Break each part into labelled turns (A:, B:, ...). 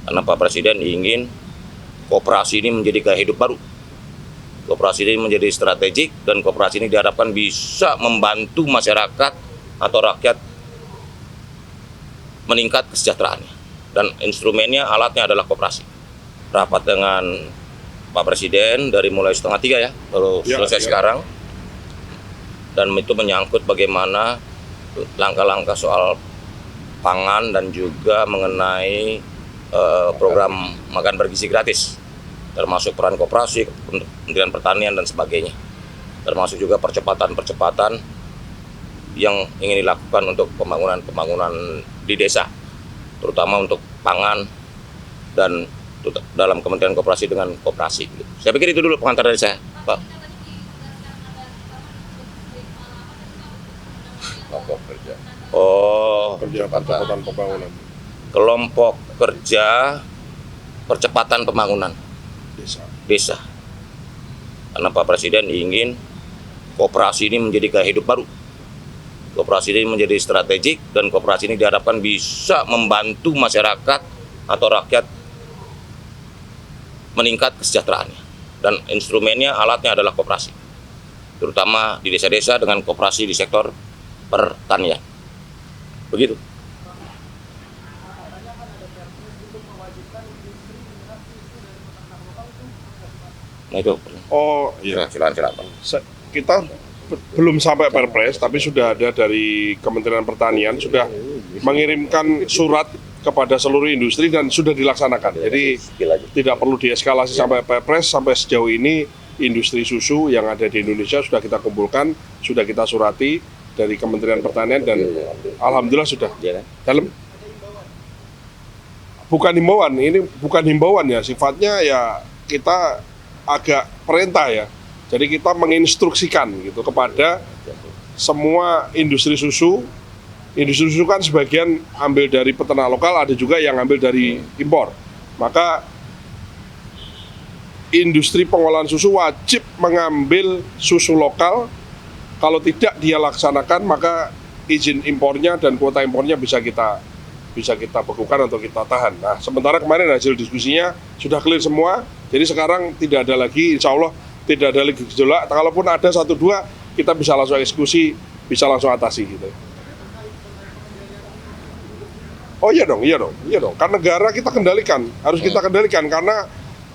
A: Karena Pak Presiden ingin koperasi ini menjadi gaya hidup baru. Koperasi ini menjadi strategik dan koperasi ini diharapkan bisa membantu masyarakat atau rakyat meningkat kesejahteraannya. Dan instrumennya, alatnya adalah koperasi. Rapat dengan Pak Presiden dari mulai 2:30 ya, baru selesai sekarang. Dan itu menyangkut bagaimana langkah-langkah soal pangan dan juga mengenai program makan bergizi gratis, termasuk peran koperasi, Kementerian Pertanian dan sebagainya, termasuk juga percepatan yang ingin dilakukan untuk pembangunan di desa, terutama untuk pangan dan dalam Kementerian Koperasi dengan koperasi. Saya pikir itu dulu pengantar dari saya, Pak.
B: Kerja percepatan pembangunan
A: Kelompok kerja percepatan pembangunan desa. Karena Pak Presiden ingin koperasi ini menjadi gaya hidup baru. Koperasi ini menjadi strategik dan koperasi ini diharapkan bisa membantu masyarakat atau rakyat meningkat kesejahteraannya. Dan instrumennya, alatnya adalah koperasi, terutama di desa-desa dengan koperasi di sektor pertanian. Begitu. Nah itu.
B: Oh iya,
A: Silakan.
B: kita belum sampai Perpres, tapi sudah ada dari Kementerian Pertanian sudah mengirimkan surat kepada seluruh industri dan sudah dilaksanakan. Jadi tidak perlu dieskalasi sampai Perpres. Sampai sejauh ini industri susu yang ada di Indonesia sudah kita kumpulkan, sudah kita surati dari Kementerian Pertanian dan alhamdulillah sudah dalam. Bukan himbauan, ini bukan himbauan ya, sifatnya ya kita agak perintah ya. Jadi kita menginstruksikan gitu kepada semua industri susu. Industri susu kan sebagian ambil dari peternak lokal, ada juga yang ambil dari impor. Maka industri pengolahan susu wajib mengambil susu lokal. Kalau tidak dia laksanakan, maka izin impornya dan kuota impornya bisa kita bekukan atau kita tahan. Nah, sementara kemarin hasil diskusinya sudah clear semua. Jadi sekarang tidak ada lagi, insya Allah tidak ada lagi gejolak. Kalaupun ada 1-2, kita bisa langsung eksekusi, bisa langsung atasi gitu. Oh iya dong. Kan negara kita kendalikan, harus kita kendalikan karena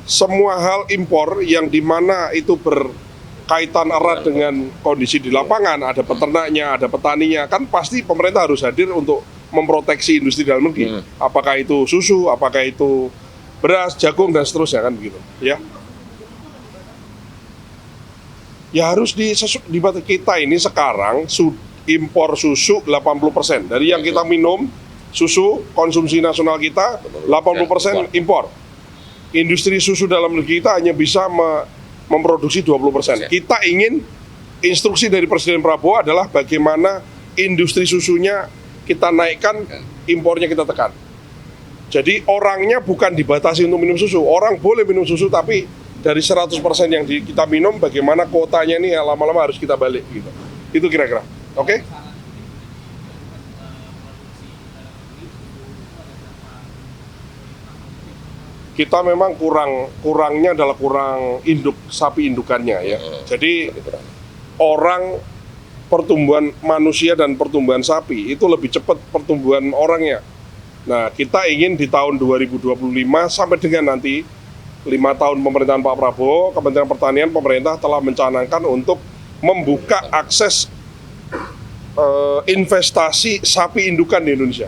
B: semua hal impor yang dimana itu berkaitan erat dengan kondisi di lapangan, ada peternaknya, ada petaninya, kan pasti pemerintah harus hadir untuk memproteksi industri dalam negeri. Apakah itu susu, apakah itu beras, jagung dan seterusnya kan begitu, ya. Ya harus di kita ini sekarang impor susu 80%. Dari yang kita minum, susu konsumsi nasional kita 80% impor. Industri susu dalam negeri kita hanya bisa memproduksi 20%. Kita ingin instruksi dari Presiden Prabowo adalah bagaimana industri susunya kita naikkan, impornya kita tekan. Jadi orangnya bukan dibatasi untuk minum susu. Orang boleh minum susu, tapi dari 100% yang kita minum, bagaimana kuotanya ini lama-lama harus kita balik gitu. Itu kira-kira. Oke? Kita memang kurangnya adalah kurang sapi indukannya ya. Jadi orang pertumbuhan manusia dan pertumbuhan sapi itu lebih cepat pertumbuhan orangnya. Nah, kita ingin di tahun 2025 sampai dengan nanti 5 tahun pemerintahan Pak Prabowo, Kementerian Pertanian, pemerintah telah mencanangkan untuk membuka akses investasi sapi indukan di Indonesia.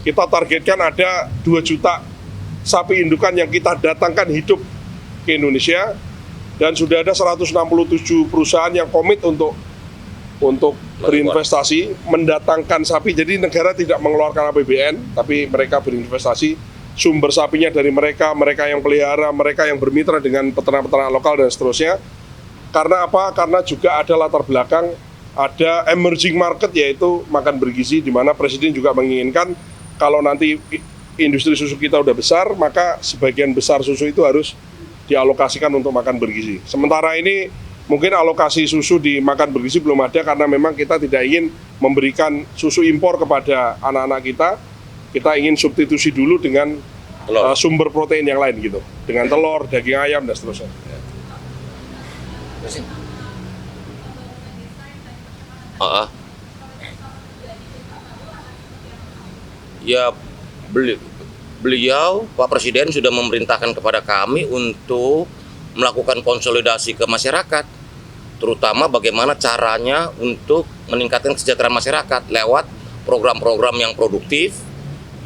B: Kita targetkan ada 2 juta sapi indukan yang kita datangkan hidup ke Indonesia, dan sudah ada 167 perusahaan yang komit untuk berinvestasi, mendatangkan sapi. Jadi negara tidak mengeluarkan APBN, tapi mereka berinvestasi, sumber sapinya dari mereka yang pelihara, mereka yang bermitra dengan peternak-peternak lokal dan seterusnya. Karena apa? Karena juga ada latar belakang, ada emerging market, yaitu makan bergizi, di mana Presiden juga menginginkan kalau nanti industri susu kita udah besar, maka sebagian besar susu itu harus dialokasikan untuk makan bergizi. Sementara ini mungkin alokasi susu di makan bergizi belum ada, karena memang kita tidak ingin memberikan susu impor kepada anak-anak kita. Kita ingin substitusi dulu dengan
A: Telur.
B: sumber protein yang lain gitu, dengan telur, daging ayam dan seterusnya.
A: Ah, ya beliau Pak Presiden sudah memerintahkan kepada kami untuk melakukan konsolidasi ke masyarakat, terutama bagaimana caranya untuk meningkatkan kesejahteraan masyarakat lewat program-program yang produktif,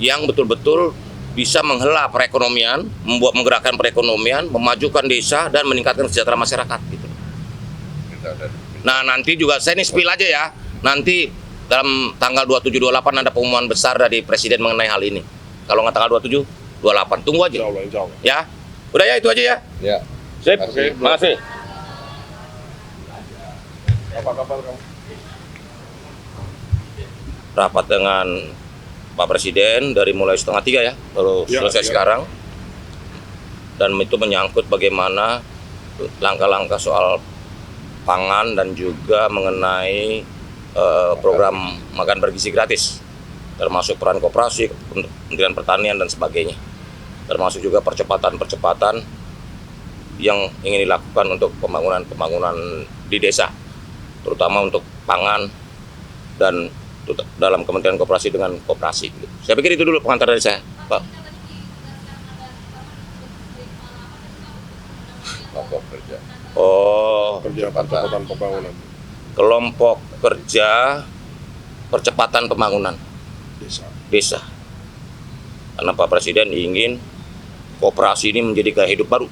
A: yang betul-betul bisa menghela perekonomian, menggerakkan perekonomian, memajukan desa dan meningkatkan kesejahteraan masyarakat gitu. Nah, nanti juga saya ini spill aja ya. Nanti dalam tanggal 27-28 ada pengumuman besar dari Presiden mengenai hal ini. Kalau nggak tanggal 27-28, tunggu aja.
B: Insya Allah.
A: Ya. Udah ya, itu aja ya.
C: Ya.
A: Sip.
C: Oke,
A: Makasih.
B: Apa kabar kamu?
A: Rapat dengan Pak Presiden dari mulai 2:30 ya, baru
B: Ya,
A: selesai
B: ya.
A: sekarang. Dan itu menyangkut bagaimana langkah-langkah soal pangan dan juga mengenai program makan bergizi gratis, termasuk peran koperasi, Kementerian Pertanian dan sebagainya, termasuk juga percepatan yang ingin dilakukan untuk pembangunan di desa, terutama untuk pangan dan dalam Kementerian Koperasi dengan koperasi. Saya pikir itu dulu pengantar dari saya, Pak.
C: Kelompok kerja.
A: Oh,
B: Kerja percepatan pembangunan
A: kelompok kerja percepatan pembangunan
B: desa.
A: Karena Pak Presiden ingin koperasi ini menjadi gaya hidup baru.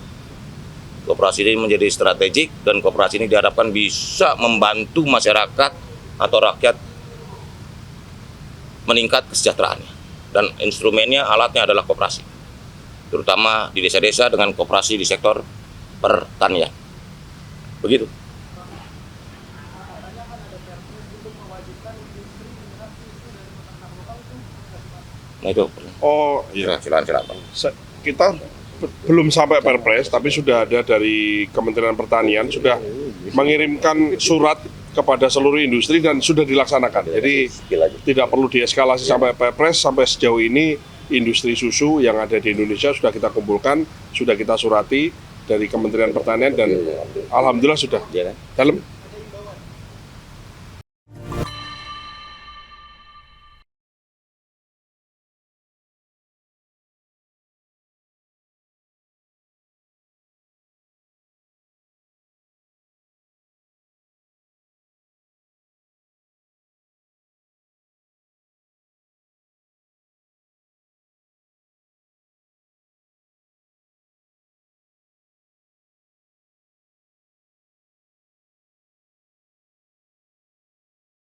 A: Koperasi ini menjadi strategik dan koperasi ini diharapkan bisa membantu masyarakat atau rakyat meningkat kesejahteraannya. Dan instrumennya, alatnya adalah koperasi. Terutama di desa-desa dengan koperasi di sektor pertanian. Begitu. Nah itu.
B: Oh iya.
A: Silakan.
B: Kita belum sampai Perpres, tapi sudah ada dari Kementerian Pertanian sudah mengirimkan surat kepada seluruh industri dan sudah dilaksanakan. Jadi tidak perlu dieskalasi sampai Perpres. Sampai sejauh ini industri susu yang ada di Indonesia sudah kita kumpulkan, sudah kita surati dari Kementerian Pertanian dan alhamdulillah sudah dalam.